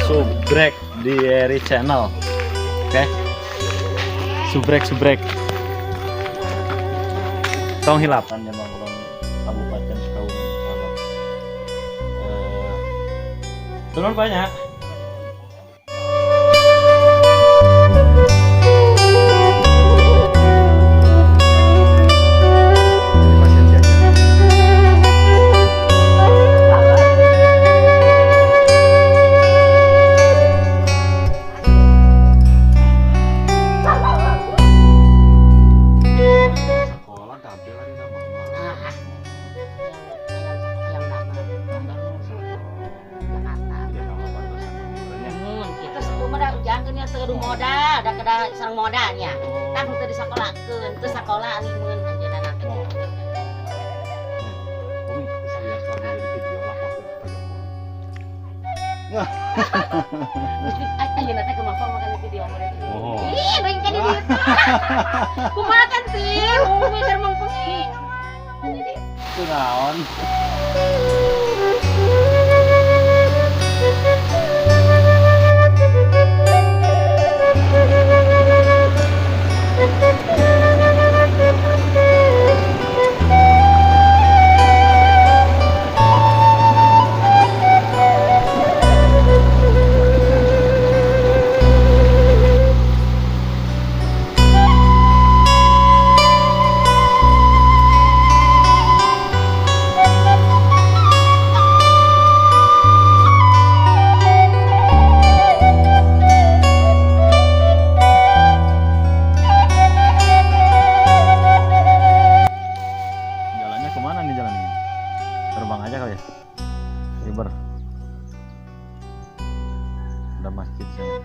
subrek di Eri Channel. Oke. Subrek. Tong hilapan yang Kulon Kabupaten Sukabumi. Turun banyak. Moda, ada kada sang modanya. Tang teu disakolahkeun, teu sakola limun anjeunna teh. Ayeuna teh kumaha makan video mah. Ih, lain ka di dieu. Kumaha kan sih? Mikir mah pengi. Teu naon. Terbang aja kali ya, river. Ada masjid sana.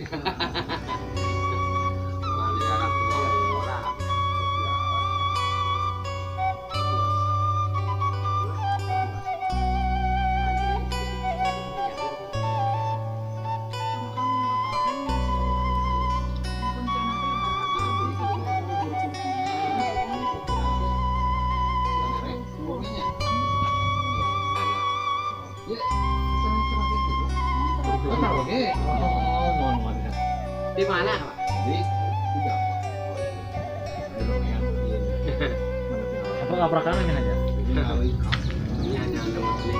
Orang tua orang. Di mana, Pak? Apa ngabrakan ini aja? Ini hanya ada muslim.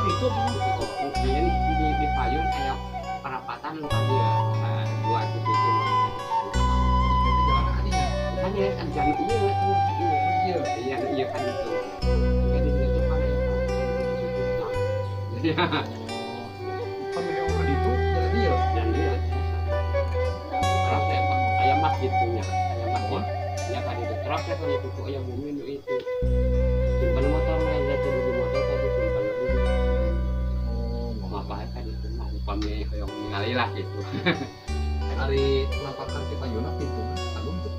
Itu mungkin di payung kayak perapatan tadi ya. Dua titik itu. Hanya kan jalan iya kan itu. Jadi itu pada ya. Pemilik orang itu jalan dia. Dan dia terus ayam masjid punya ayam masjid ya tadi itu terus saya punya buku ayam bumi itu simpan motor aja tuh di motor tadi simpan lagi mau apa kan itu mau umpamanya yang mengalih lah gitu. Hari laporkan kita Yona pintu agung tuh.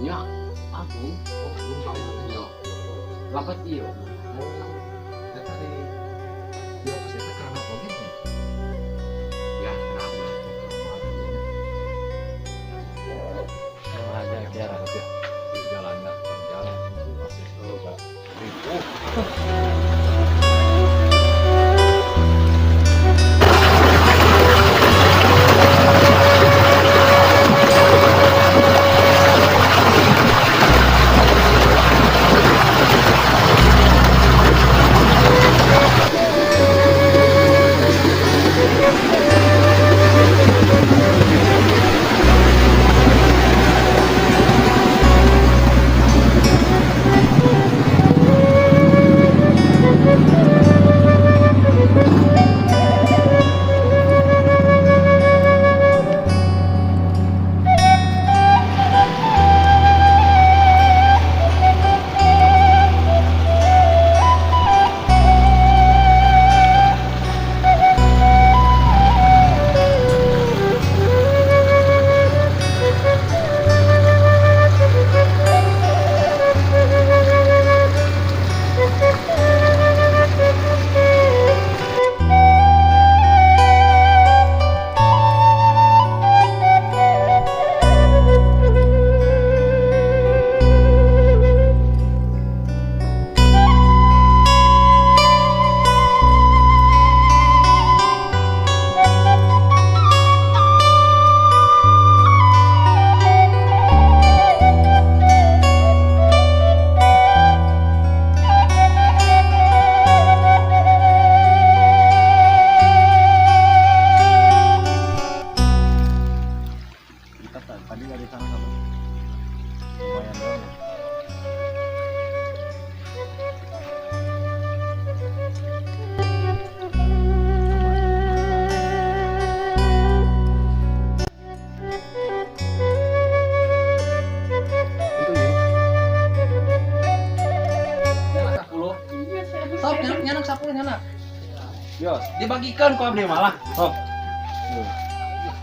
Ya aku belum tahu ya lapat iyo Ya tadi dia pasti karena apa gitu. ya kenapa Sama aja Kiara. Jalannya jalan masih coba. Tadi dari sana sama. Lumayan dong. Sok nyanak sapu nyanak. Yo, Dibagikan ku abdi malah. sok.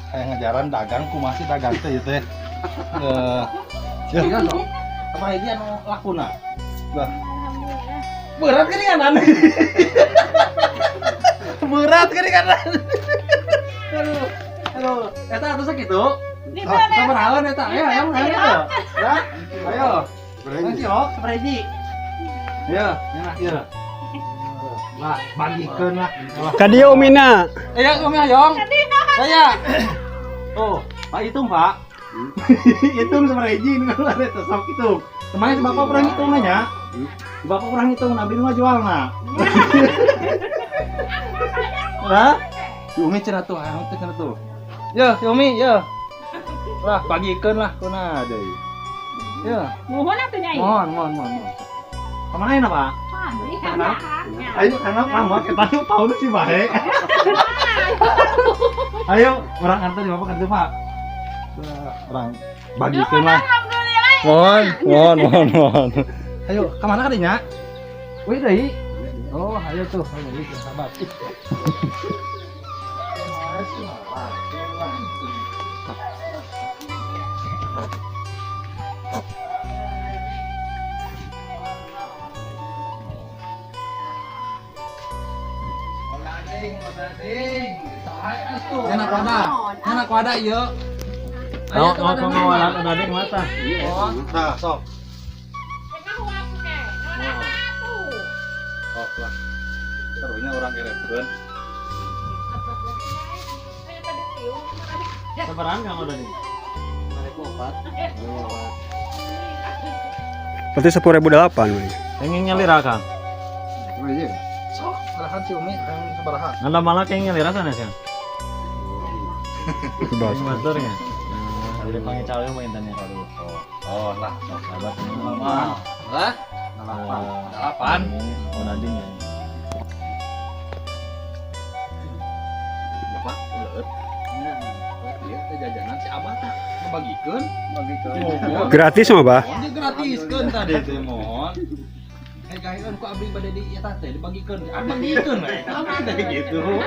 Kayak ngejaran dagang ku masih dagang teh ieu teh. Yo, Iya sok. Apa lagi anu lakuna? Bah. Berat kan kan? Berat kan kan? Aduh. Aduh, eta atuh sakitu. Sabarahan eta? Ayo, ayo, ayo. Ya. Ayo. Masih oh, seperti. Ya, enak ya. Lah, bagikeun lah. Kadia Umina. Ya, Umi Ayong. Saya. Oh, Pak hitung, Pak. Hitung seperti kalau ada sok hitung. Kemarin si Bapak pernah hitung nanya. Si Bapak pernah hitung, Nabi mah jual nah. Lah, si Umi cenah tuh, anu teh cenah tuh. Ya, si Umi, ya. Lah, bagikeun lah kuna deui. Ya. Nuhun atuh nyai. Mohon. Kemana ini, Pak? Ayo, karena lama kita tuh tahu tuh si baik. Ayo, orang antar di Bapak kan tuh, Pak. Orang bagikan lah. Mohon. Ayo, kemana kadinya? Wih deui. Oh, ayo tuh, ayo deui sahabat. Enak wadah ieu. Mau ngawalan udah ding mata. Nah, sok. Kan Sok lah. Serunya orang kirimkeun. Sabaran kamu udah ding. Berarti 10.008 nih. Pengen ngelira Kang. Sok, serahan si Umi, yang sabaraha. Nganda malah kayak ngelira sana sih. Itu bahas. Ini motornya. Nah, dari panggil cawe mau intannya. Oh, lah. Sok sahabat ini. Lah, 8. Oh nading ya. Bapak, leuet. Ieu teh jajanan si Abah tah ngabagikeun. Gratis mah, Bah. Dia gratiskeun tadi teh mohon. Guys, kan ku abdi bade di eta teh dibagikeun. Abagikeun we. Abdi teh gitu.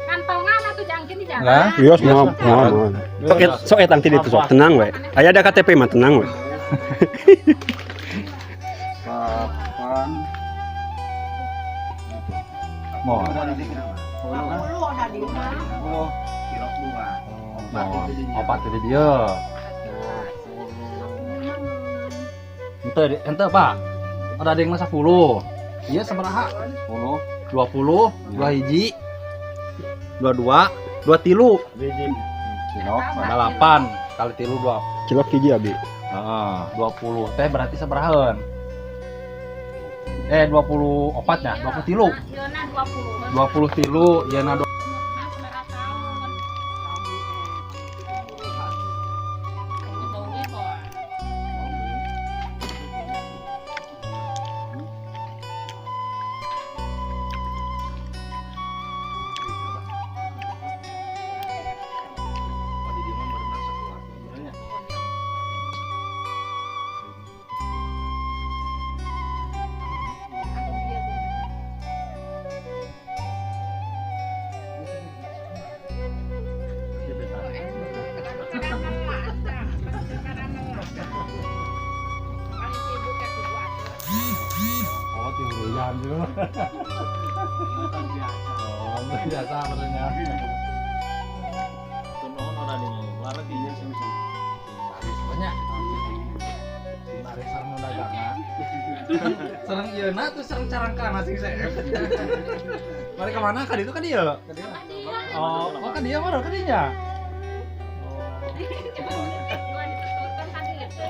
Kantongan atau jangkin di jalan. Lah, Iya, semua. Sok etang ti ditu sok tenang we. Aya ada KTP mah tenang we. mau. Opat teh dia. Ente Pak. Ada yang masa 10. Iya sabaraha? 10, 20, 2 hiji. 22, 2 tilu. Biji. Cilok. Ada 8 kali tilu 2. Cilok hiji abi. Heeh, 20 teh berarti sabarahaeun? 24 nya, 20 tilu. Yona 20. 20 tilu, yeuna Oh, tiuruyan juga. Oh, biasa benernya. Tunon udah ding. Keluar lagi ya sih. banyak. Mari sareng dagangan. Serang yeuna tuh serang carangkana sih saya. Mari ke mana? Ka ditu ka dieu. Oh, ka dieu mah ka dinya. Dua dituturkan tadi gitu.